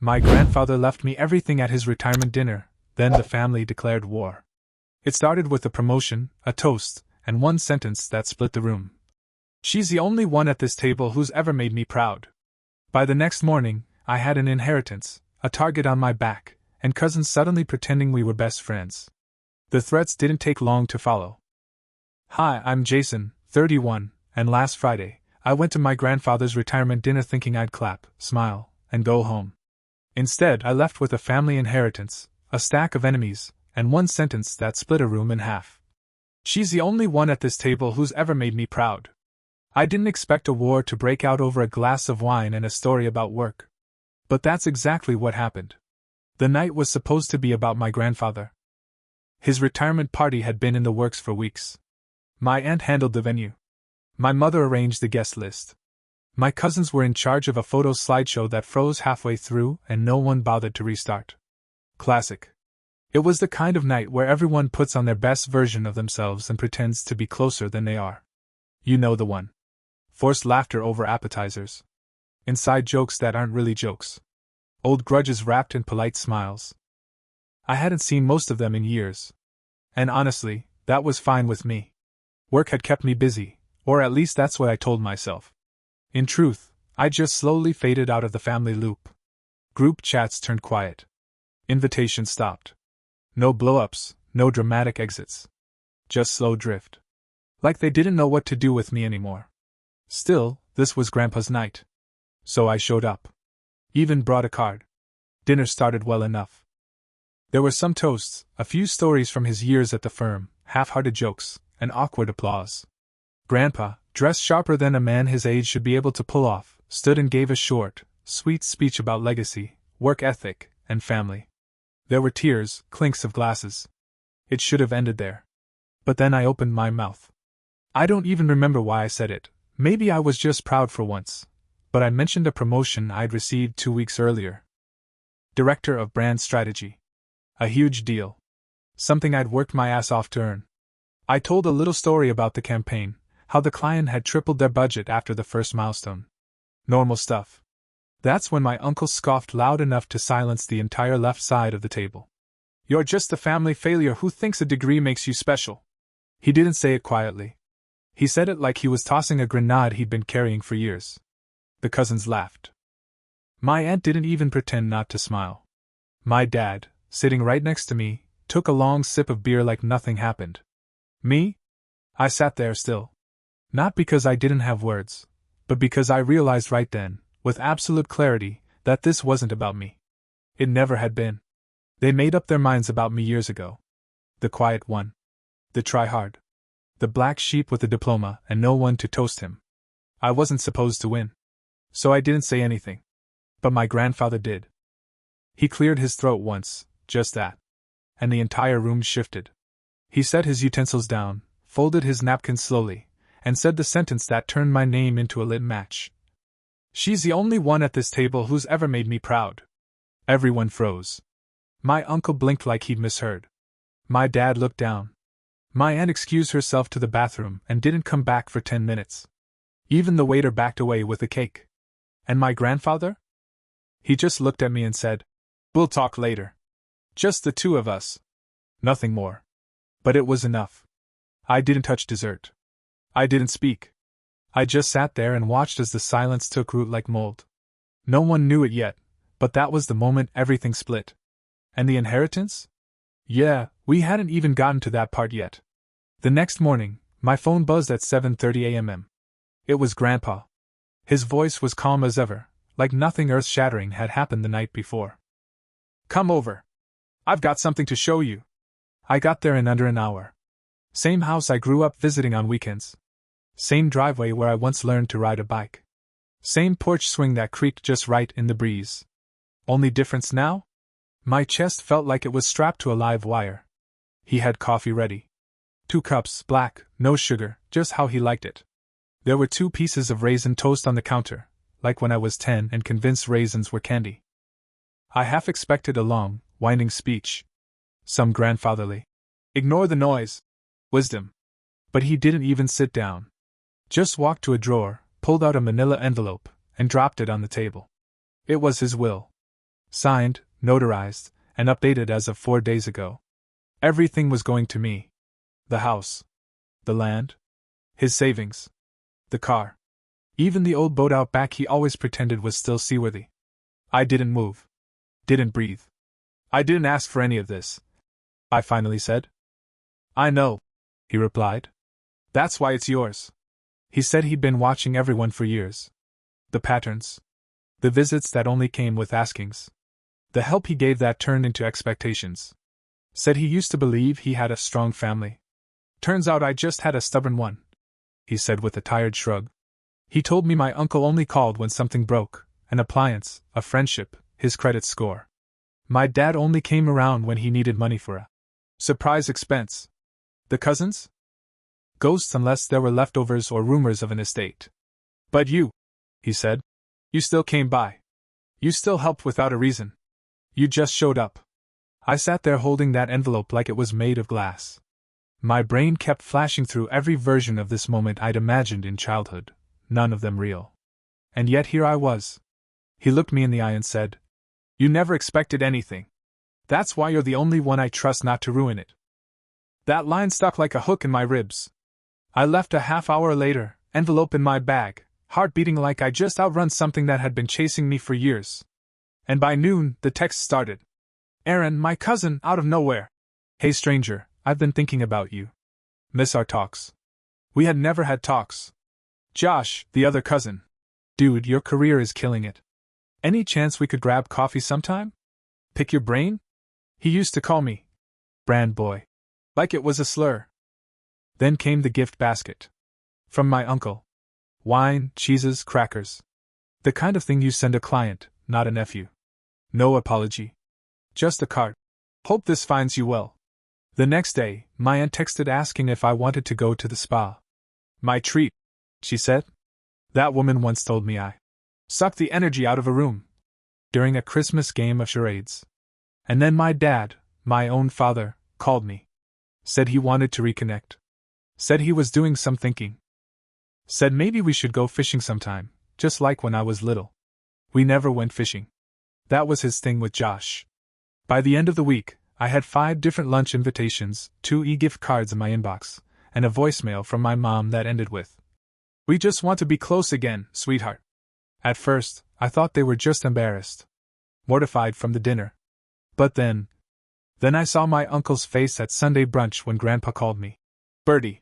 My grandfather left me everything at his retirement dinner, then the family declared war. It started with a promotion, a toast, and one sentence that split the room. "She's the only one at this table who's ever made me proud." By the next morning, I had an inheritance, a target on my back, and cousins suddenly pretending we were best friends. The threats didn't take long to follow. "Hi, I'm Jason, 31, and last Friday, I went to my grandfather's retirement dinner thinking I'd clap, smile, and go home. Instead, I left with a family inheritance, a stack of enemies, and one sentence that split a room in half. She's the only one at this table who's ever made me proud." I didn't expect a war to break out over a glass of wine and a story about work. But that's exactly what happened. The night was supposed to be about my grandfather. His retirement party had been in the works for weeks. My aunt handled the venue. My mother arranged the guest list. My cousins were in charge of a photo slideshow that froze halfway through and no one bothered to restart. Classic. It was the kind of night where everyone puts on their best version of themselves and pretends to be closer than they are. You know the one. Forced laughter over appetizers. Inside jokes that aren't really jokes. Old grudges wrapped in polite smiles. I hadn't seen most of them in years. And honestly, that was fine with me. Work had kept me busy, or at least that's what I told myself. In truth, I just slowly faded out of the family loop. Group chats turned quiet. Invitations stopped. No blow-ups, no dramatic exits. Just slow drift. Like they didn't know what to do with me anymore. Still, this was Grandpa's night. So I showed up. Even brought a card. Dinner started well enough. There were some toasts, a few stories from his years at the firm, half-hearted jokes, and awkward applause. Grandpa, dressed sharper than a man his age should be able to pull off, stood and gave a short, sweet speech about legacy, work ethic, and family. There were tears, clinks of glasses. It should have ended there. But then I opened my mouth. I don't even remember why I said it. Maybe I was just proud for once. But I mentioned a promotion I'd received 2 weeks earlier. Director of Brand Strategy. A huge deal. Something I'd worked my ass off to earn. I told a little story about the campaign, how the client had tripled their budget after the first milestone. Normal stuff. That's when my uncle scoffed loud enough to silence the entire left side of the table. "You're just a family failure who thinks a degree makes you special." He didn't say it quietly. He said it like he was tossing a grenade he'd been carrying for years. The cousins laughed. My aunt didn't even pretend not to smile. My dad, sitting right next to me, took a long sip of beer like nothing happened. Me? I sat there still. Not because I didn't have words, but because I realized right then, with absolute clarity, that this wasn't about me. It never had been. They made up their minds about me years ago. The quiet one. The try-hard. The black sheep with a diploma and no one to toast him. I wasn't supposed to win. So I didn't say anything. But my grandfather did. He cleared his throat once, just that. And the entire room shifted. He set his utensils down, folded his napkin slowly, and said the sentence that turned my name into a lit match. "She's the only one at this table who's ever made me proud." Everyone froze. My uncle blinked like he'd misheard. My dad looked down. My aunt excused herself to the bathroom and didn't come back for 10 minutes. Even the waiter backed away with the cake. And my grandfather? He just looked at me and said, "We'll talk later." Just the two of us. Nothing more. But it was enough. I didn't touch dessert. I didn't speak. I just sat there and watched as the silence took root like mold. No one knew it yet, but that was the moment everything split. And the inheritance? Yeah, we hadn't even gotten to that part yet. The next morning, my phone buzzed at 7:30 a.m. It was Grandpa. His voice was calm as ever, like nothing earth-shattering had happened the night before. "Come over. I've got something to show you." I got there in under an hour. Same house I grew up visiting on weekends. Same driveway where I once learned to ride a bike. Same porch swing that creaked just right in the breeze. Only difference now? My chest felt like it was strapped to a live wire. He had coffee ready. 2 cups, black, no sugar, just how he liked it. There were 2 pieces of raisin toast on the counter, like when I was 10 and convinced raisins were candy. I half expected a long, winding speech. Some grandfatherly, "Ignore the noise" wisdom. But he didn't even sit down. Just walked to a drawer, pulled out a manila envelope, and dropped it on the table. It was his will. Signed, notarized, and updated as of 4 days ago. Everything was going to me. The house. The land. His savings. The car. Even the old boat out back he always pretended was still seaworthy. I didn't move. Didn't breathe. I didn't ask for any of this, I finally said. I know, he replied. That's why it's yours. He said he'd been watching everyone for years. The patterns. The visits that only came with askings. The help he gave that turned into expectations. Said he used to believe he had a strong family. Turns out I just had a stubborn one, he said with a tired shrug. He told me my uncle only called when something broke, an appliance, a friendship, his credit score. My dad only came around when he needed money for a surprise expense. The cousins? Ghosts unless there were leftovers or rumors of an estate. But you, he said. You still came by. You still helped without a reason. You just showed up. I sat there holding that envelope like it was made of glass. My brain kept flashing through every version of this moment I'd imagined in childhood, none of them real. And yet here I was. He looked me in the eye and said, You never expected anything. That's why you're the only one I trust not to ruin it. That line stuck like a hook in my ribs. I left a half hour later, envelope in my bag, heart beating like I just outrun something that had been chasing me for years. And by noon, the text started. Aaron, my cousin, out of nowhere. Hey stranger, I've been thinking about you. Miss our talks. We had never had talks. Josh, the other cousin. Dude, your career is killing it. Any chance we could grab coffee sometime? Pick your brain? He used to call me Brand Boy. Like it was a slur. Then came the gift basket. From my uncle. Wine, cheeses, crackers. The kind of thing you send a client, not a nephew. No apology. Just a card. Hope this finds you well. The next day, my aunt texted asking if I wanted to go to the spa. My treat, she said. That woman once told me I sucked the energy out of a room during a Christmas game of charades. And then my dad, my own father, called me. Said he wanted to reconnect. Said he was doing some thinking. Said maybe we should go fishing sometime, just like when I was little. We never went fishing. That was his thing with Josh. By the end of the week, I had 5 different lunch invitations, 2 e-gift cards in my inbox, and a voicemail from my mom that ended with, We just want to be close again, sweetheart. At first, I thought they were just embarrassed. Mortified from the dinner. But then I saw my uncle's face at Sunday brunch when Grandpa called me Bertie.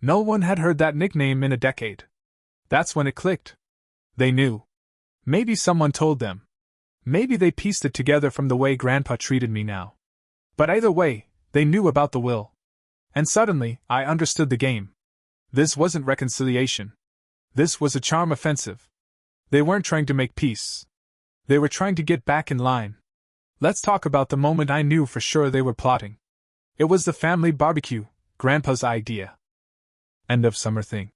No one had heard that nickname in a decade. That's when it clicked. They knew. Maybe someone told them. Maybe they pieced it together from the way Grandpa treated me now. But either way, they knew about the will. And suddenly, I understood the game. This wasn't reconciliation. This was a charm offensive. They weren't trying to make peace. They were trying to get back in line. Let's talk about the moment I knew for sure they were plotting. It was the family barbecue, Grandpa's idea. End of summer thing.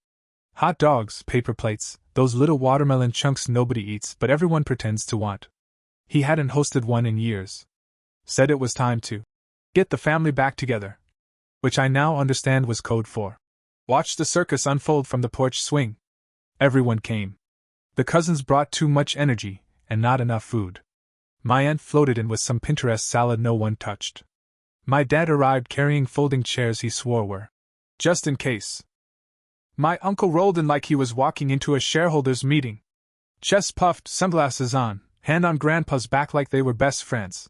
Hot dogs, paper plates, those little watermelon chunks nobody eats but everyone pretends to want. He hadn't hosted one in years. Said it was time to get the family back together. Which I now understand was code for watch the circus unfold from the porch swing. Everyone came. The cousins brought too much energy, and not enough food. My aunt floated in with some Pinterest salad no one touched. My dad arrived carrying folding chairs he swore were just in case. My uncle rolled in like he was walking into a shareholders' meeting. Chest puffed, sunglasses on, hand on Grandpa's back like they were best friends.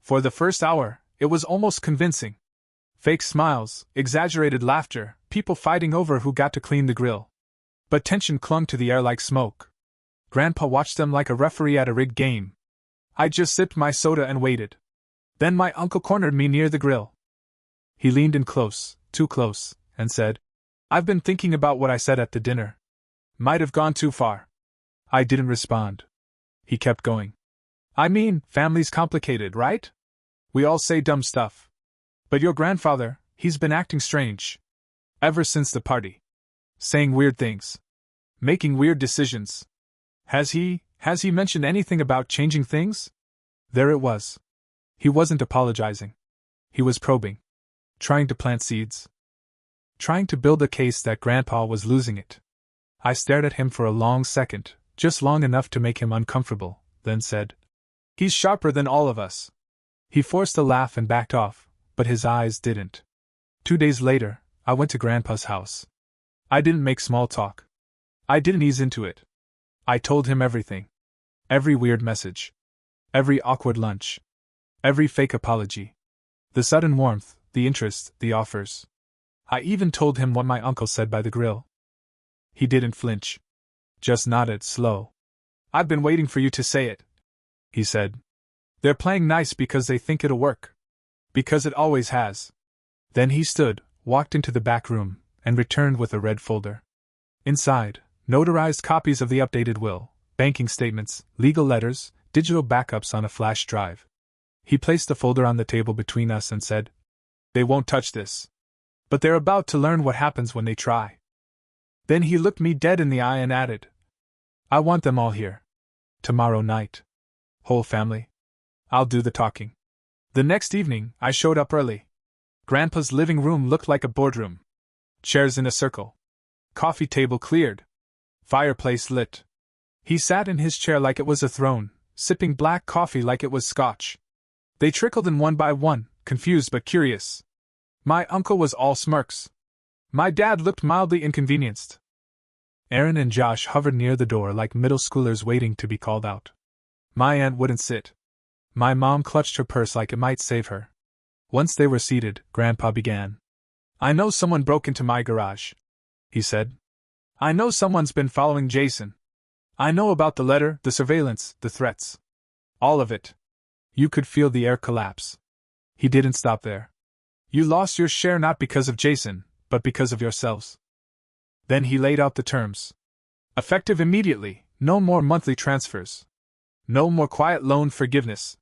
For the first hour, it was almost convincing. Fake smiles, exaggerated laughter, people fighting over who got to clean the grill. But tension clung to the air like smoke. Grandpa watched them like a referee at a rigged game. I just sipped my soda and waited. Then my uncle cornered me near the grill. He leaned in close, too close, and said, I've been thinking about what I said at the dinner. Might have gone too far. I didn't respond. He kept going. I mean, family's complicated, right? We all say dumb stuff. But your grandfather, he's been acting strange. Ever since the party. Saying weird things. Making weird decisions. Has he mentioned anything about changing things? There it was. He wasn't apologizing. He was probing. Trying to plant seeds. Trying to build a case that Grandpa was losing it. I stared at him for a long second, just long enough to make him uncomfortable, then said, He's sharper than all of us. He forced a laugh and backed off, but his eyes didn't. 2 days later, I went to Grandpa's house. I didn't make small talk. I didn't ease into it. I told him everything. Every weird message. Every awkward lunch. Every fake apology. The sudden warmth, the interest, the offers. I even told him what my uncle said by the grill. He didn't flinch. Just nodded, slow. "I've been waiting for you to say it," he said. "They're playing nice because they think it'll work. Because it always has." Then he stood, walked into the back room, and returned with a red folder. Inside, notarized copies of the updated will, banking statements, legal letters, digital backups on a flash drive. He placed the folder on the table between us and said, "They won't touch this. But they're about to learn what happens when they try." Then he looked me dead in the eye and added, "I want them all here. Tomorrow night. Whole family. I'll do the talking." The next evening, I showed up early. Grandpa's living room looked like a boardroom. Chairs in a circle. Coffee table cleared. Fireplace lit. He sat in his chair like it was a throne, sipping black coffee like it was scotch. They trickled in one by one, confused but curious. My uncle was all smirks. My dad looked mildly inconvenienced. Aaron and Josh hovered near the door like middle schoolers waiting to be called out. My aunt wouldn't sit. My mom clutched her purse like it might save her. Once they were seated, Grandpa began. "I know someone broke into my garage," he said. "I know someone's been following Jason. I know about the letter, the surveillance, the threats. All of it." You could feel the air collapse. He didn't stop there. "You lost your share not because of Jason, but because of yourselves." Then he laid out the terms. Effective immediately, no more monthly transfers. No more quiet loan forgiveness.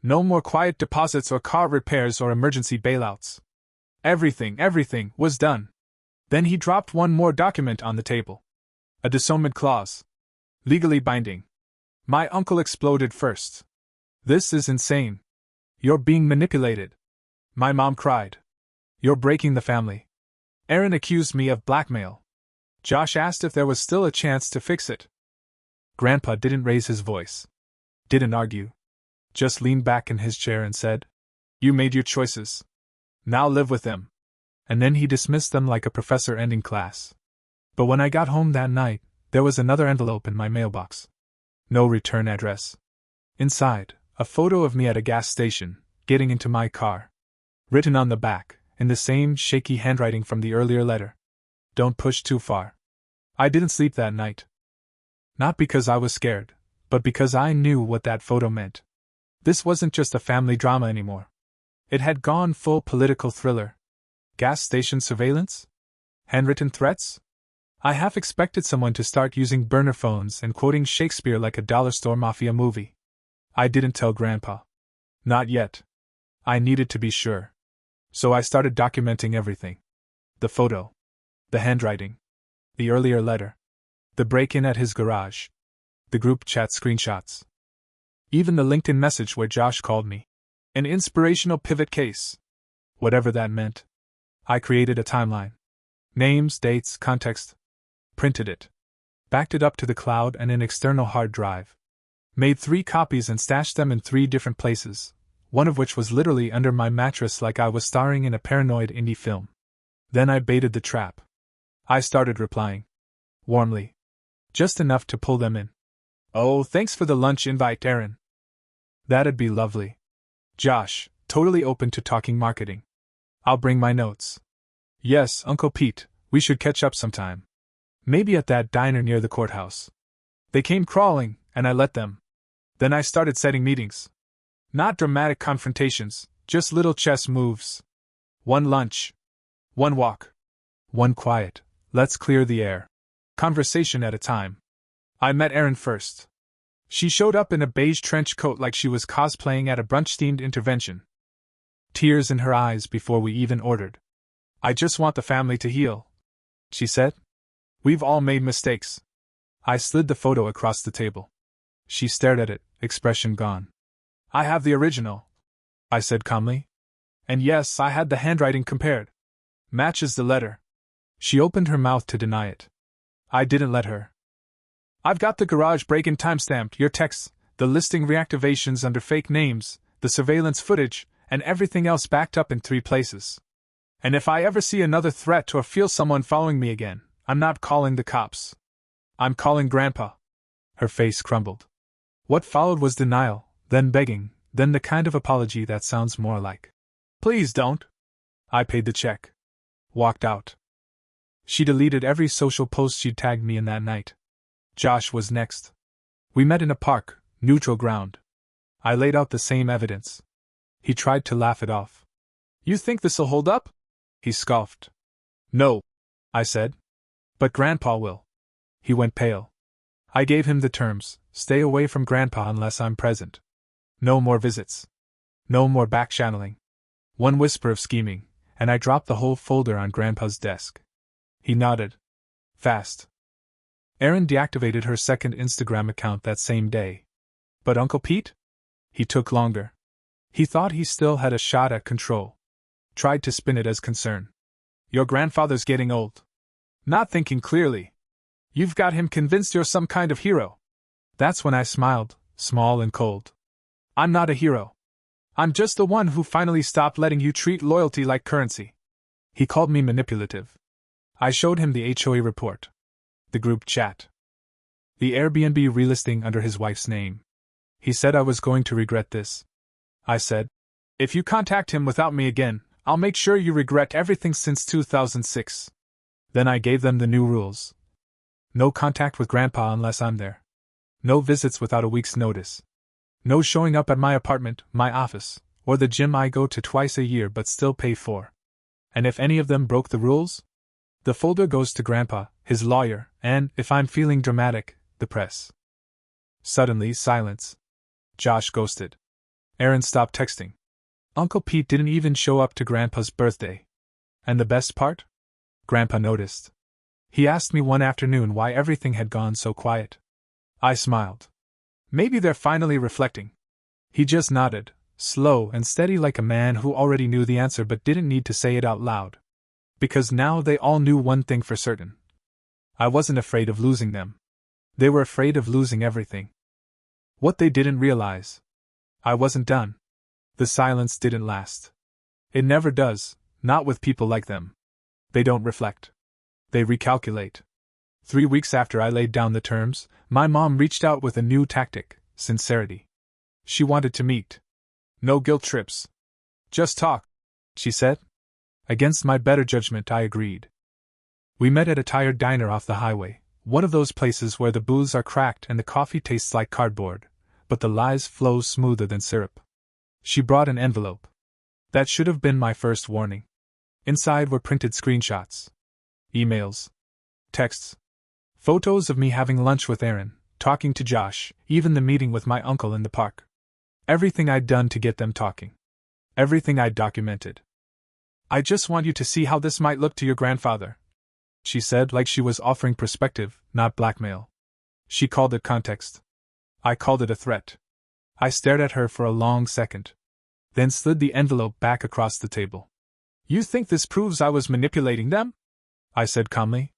No more quiet deposits or car repairs or emergency bailouts. Everything was done. Then he dropped one more document on the table. A disownment clause. Legally binding. My uncle exploded first. "This is insane. You're being manipulated." My mom cried. "You're breaking the family." Aaron accused me of blackmail. Josh asked if there was still a chance to fix it. Grandpa didn't raise his voice. Didn't argue. Just leaned back in his chair and said, "You made your choices. Now live with them." And then he dismissed them like a professor ending class. But when I got home that night, there was another envelope in my mailbox. No return address. Inside, a photo of me at a gas station, getting into my car. Written on the back, in the same shaky handwriting from the earlier letter. "Don't push too far." I didn't sleep that night. Not because I was scared, but because I knew what that photo meant. This wasn't just a family drama anymore. It had gone full political thriller. Gas station surveillance? Handwritten threats? I half expected someone to start using burner phones and quoting Shakespeare like a dollar store mafia movie. I didn't tell Grandpa. Not yet. I needed to be sure. So I started documenting everything. The photo. The handwriting. The earlier letter. The break-in at his garage. The group chat screenshots. Even the LinkedIn message where Josh called me. An inspirational pivot case. Whatever that meant. I created a timeline. Names, dates, context. Printed it. Backed it up to the cloud and an external hard drive. Made 3 copies and stashed them in 3 different places, one of which was literally under my mattress like I was starring in a paranoid indie film. Then I baited the trap. I started replying. Warmly. Just enough to pull them in. "Oh, thanks for the lunch invite, Aaron." "That'd be lovely." "Josh, totally open to talking marketing." "I'll bring my notes." "Yes, Uncle Pete, we should catch up sometime. Maybe at that diner near the courthouse." They came crawling, and I let them. Then I started setting meetings. Not dramatic confrontations, just little chess moves. One lunch. One walk. One quiet, let's clear the air conversation at a time. I met Erin first. She showed up in a beige trench coat like she was cosplaying at a brunch-themed intervention. Tears in her eyes before we even ordered. "I just want the family to heal," she said. "We've all made mistakes." I slid the photo across the table. She stared at it, expression gone. "I have the original," I said calmly. "And yes, I had the handwriting compared. Matches the letter." She opened her mouth to deny it. I didn't let her. "I've got the garage break-in timestamped, your texts, The listing reactivations under fake names, the surveillance footage, and everything else backed up in 3 places. And if I ever see another threat or feel someone following me again, I'm not calling the cops. I'm calling Grandpa. Her face crumbled. What followed was denial, then begging, then the kind of apology that sounds more like, "Please don't." I paid the check. Walked out. She deleted every social post she'd tagged me in that night. Josh was next. We met in a park, neutral ground. I laid out the same evidence. He tried to laugh it off. "You think this'll hold up?" He scoffed. "No," I said. "But Grandpa will." He went pale. I gave him the terms: stay away from Grandpa unless I'm present. No more visits. No more back-channeling. One whisper of scheming, and I dropped the whole folder on Grandpa's desk. He nodded. Fast. Erin deactivated her second Instagram account that same day. But Uncle Pete? He took longer. He thought he still had a shot at control. Tried to spin it as concern. "Your grandfather's getting old. Not thinking clearly. You've got him convinced you're some kind of hero." That's when I smiled, small and cold. "I'm not a hero. I'm just the one who finally stopped letting you treat loyalty like currency." He called me manipulative. I showed him the HOA report. The group chat. The Airbnb relisting under his wife's name. He said I was going to regret this. I said, "If you contact him without me again, I'll make sure you regret everything since 2006. Then I gave them the new rules. No contact with Grandpa unless I'm there. No visits without a week's notice. No showing up at my apartment, my office, or the gym I go to twice a year but still pay for. And if any of them broke the rules, the folder goes to Grandpa, his lawyer, and, if I'm feeling dramatic, the press." Suddenly, silence. Josh ghosted. Erin stopped texting. Uncle Pete didn't even show up to Grandpa's birthday. And the best part? Grandpa noticed. He asked me one afternoon why everything had gone so quiet. I smiled. "Maybe they're finally reflecting." He just nodded, slow and steady like a man who already knew the answer but didn't need to say it out loud. Because now they all knew one thing for certain. I wasn't afraid of losing them. They were afraid of losing everything. What they didn't realize. I wasn't done. The silence didn't last. It never does, not with people like them. They don't reflect. They recalculate. 3 weeks after I laid down the terms, my mom reached out with a new tactic: sincerity. She wanted to meet. "No guilt trips. Just talk," she said. Against my better judgment, I agreed. We met at a tired diner off the highway, one of those places where the booths are cracked and the coffee tastes like cardboard, but the lies flow smoother than syrup. She brought an envelope. That should have been my first warning. Inside were printed screenshots. Emails. Texts. Photos of me having lunch with Erin, talking to Josh, even the meeting with my uncle in the park. Everything I'd done to get them talking. Everything I'd documented. "I just want you to see how this might look to your grandfather," she said, like she was offering perspective, not blackmail. She called it context. I called it a threat. I stared at her for a long second. Then slid the envelope back across the table. "You think this proves I was manipulating them?" I said calmly.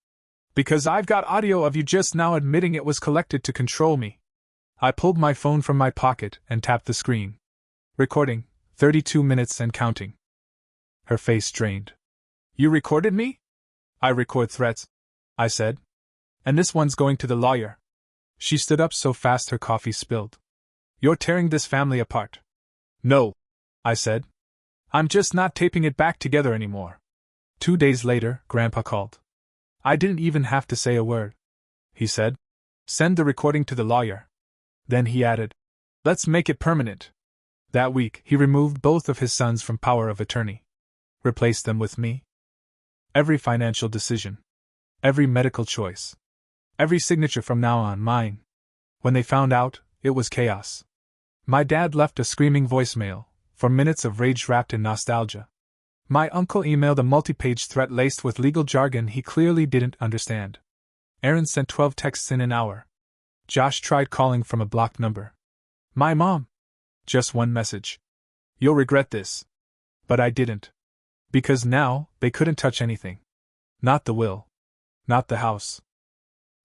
"Because I've got audio of you just now admitting it was collected to control me." I pulled my phone from my pocket and tapped the screen. Recording, 32 minutes and counting. Her face strained. "You recorded me?" "I record threats," I said. "And this one's going to the lawyer." She stood up so fast her coffee spilled. "You're tearing this family apart." "No," I said. "I'm just not taping it back together anymore." 2 days later, Grandpa called. I didn't even have to say a word. He said, "Send the recording to the lawyer." Then he added, "Let's make it permanent." That week, he removed both of his sons from power of attorney. Replaced them with me. Every financial decision. Every medical choice. Every signature from now on mine. When they found out, it was chaos. My dad left a screaming voicemail, for minutes of rage wrapped in nostalgia. My uncle emailed a multi-page threat laced with legal jargon he clearly didn't understand. Erin sent 12 texts in an hour. Josh tried calling from a blocked number. My mom. Just one message. "You'll regret this." But I didn't. Because now, they couldn't touch anything. Not the will. Not the house.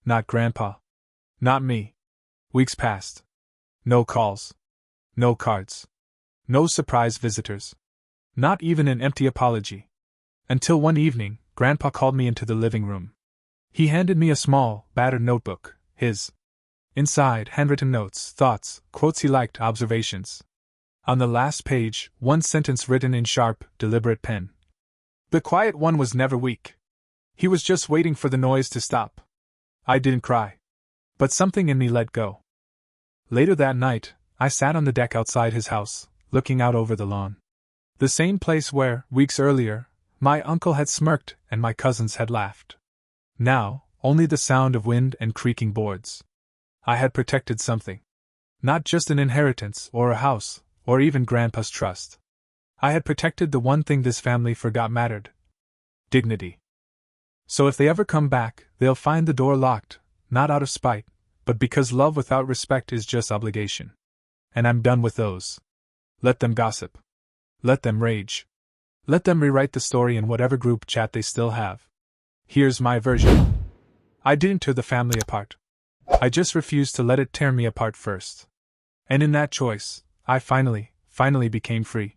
Not Grandpa. Not me. Weeks passed. No calls. No cards. No surprise visitors. Not even an empty apology. Until one evening, Grandpa called me into the living room. He handed me a small, battered notebook, his. Inside, handwritten notes, thoughts, quotes he liked, observations. On the last page, one sentence written in sharp, deliberate pen. The quiet one was never weak. He was just waiting for the noise to stop. I didn't cry. But something in me let go. Later that night, I sat on the deck outside his house, looking out over the lawn. The same place where, weeks earlier, my uncle had smirked and my cousins had laughed. Now, only the sound of wind and creaking boards. I had protected something. Not just an inheritance, or a house, or even Grandpa's trust. I had protected the one thing this family forgot mattered. Dignity. So if they ever come back, they'll find the door locked, not out of spite, but because love without respect is just obligation. And I'm done with those. Let them gossip. Let them rage. Let them rewrite the story in whatever group chat they still have. Here's my version. I didn't tear the family apart. I just refused to let it tear me apart first. And in that choice, I finally became free.